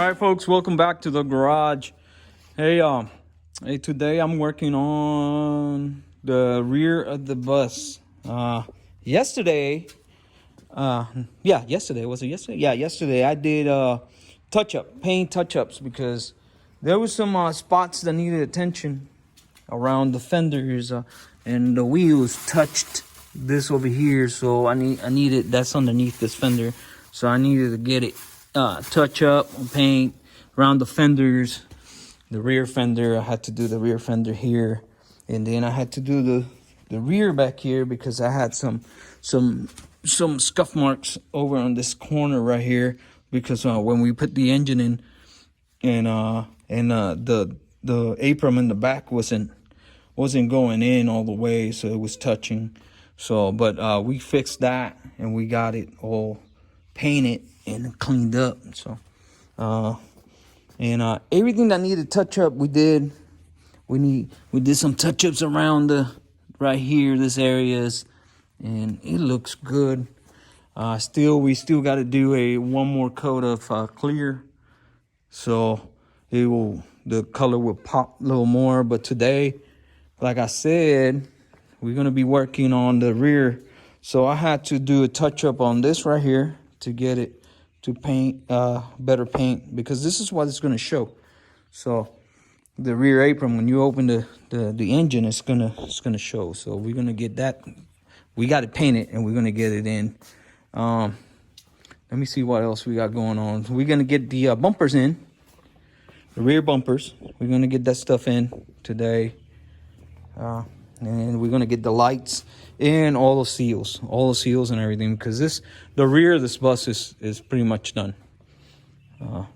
All right, folks, welcome back to the garage. Hey, today I'm working on the rear of the bus. Yesterday, yesterday, was it yesterday? Yeah, yesterday I did paint touch-ups because there was some spots that needed attention around the fenders, and the wheels touched this over here, so I needed that's underneath this fender, so I needed to get it touch up and paint around the fenders. The rear fender, I had to do the rear fender here, and then I had to do the rear back here because I had some scuff marks over on this corner right here because when we put the engine in, and the apron in the back wasn't going in all the way, so it was touching. So but we fixed that and we got it all painted and cleaned up. So everything that needed touch up we did. We did some touch ups around right here, this areas, and it looks good. We still got to do one more coat of clear, so the color will pop a little more. But today, like I said, we're gonna be working on the rear, so I had to do a touch up on this right here to get it to paint better paint, because this is what it's gonna show. So the rear apron, when you open the engine, it's gonna show. So we're gonna get that. We got it painted and we're gonna get it in. Let me see what else we got going on. We're gonna get the bumpers in, the rear bumpers. We're gonna get that stuff in today, and we're gonna get the lights and all the seals and everything, because the rear of this bus is pretty much done. I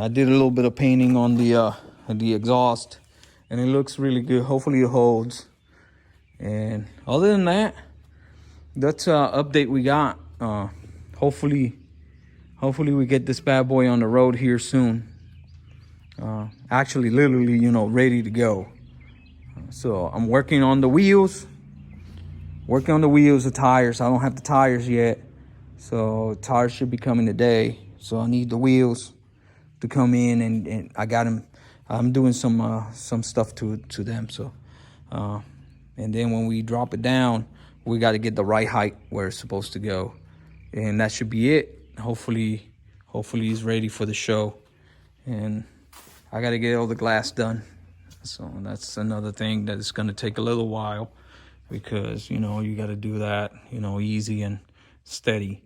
did a little bit of painting on the exhaust, and it looks really good. Hopefully it holds. And other than that, that's update we got. Hopefully we get this bad boy on the road here soon. Actually, literally, ready to go. So I'm working on the wheels. The tires. I don't have the tires yet, so tires should be coming today. So I need the wheels to come in, and I got them. I'm doing some stuff to them. So, and then when we drop it down, we got to get the right height where it's supposed to go, and that should be it. Hopefully he's ready for the show, and I got to get all the glass done. So that's another thing that is going to take a little while, because you got to do that easy and steady.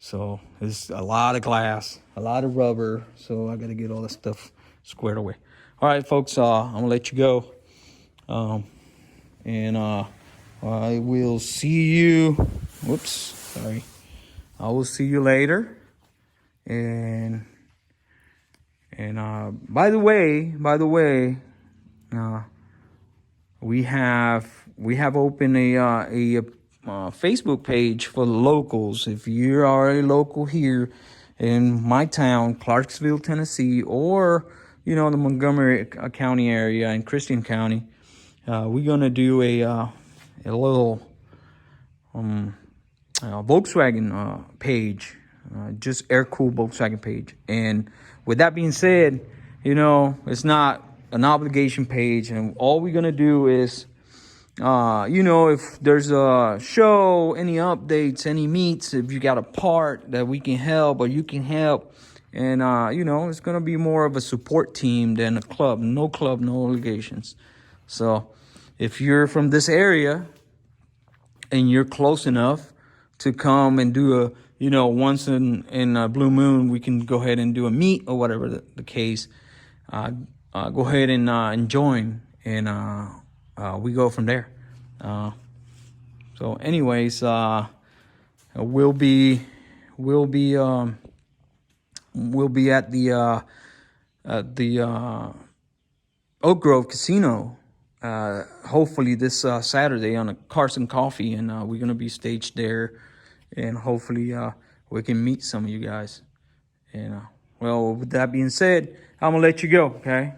So there's a lot of glass, a lot of rubber, so I got to get all that stuff squared away. All right, folks, I'm gonna let you go, and I will see you. Whoops, sorry. I will see you later. And by the way, we have opened a Facebook page for the locals. If you are a local here in my town, Clarksville, Tennessee, or the Montgomery County area and Christian County, we're gonna do a little Volkswagen page, just air cool Volkswagen page. And with that being said, it's not an obligation page, and all we're gonna do is if there's a show, any updates, any meets, if you got a part that we can help or you can help, and it's gonna be more of a support team than a club. No club, no obligations. So if you're from this area and you're close enough to come and do once in a blue moon, we can go ahead and do a meet or whatever the case. Go ahead and join, and we go from there. So anyways, we'll be at the Oak Grove Casino, hopefully this Saturday on a Carson Coffee, and we're gonna be staged there, and hopefully we can meet some of you guys. And well, with that being said, I'm gonna let you go. Okay.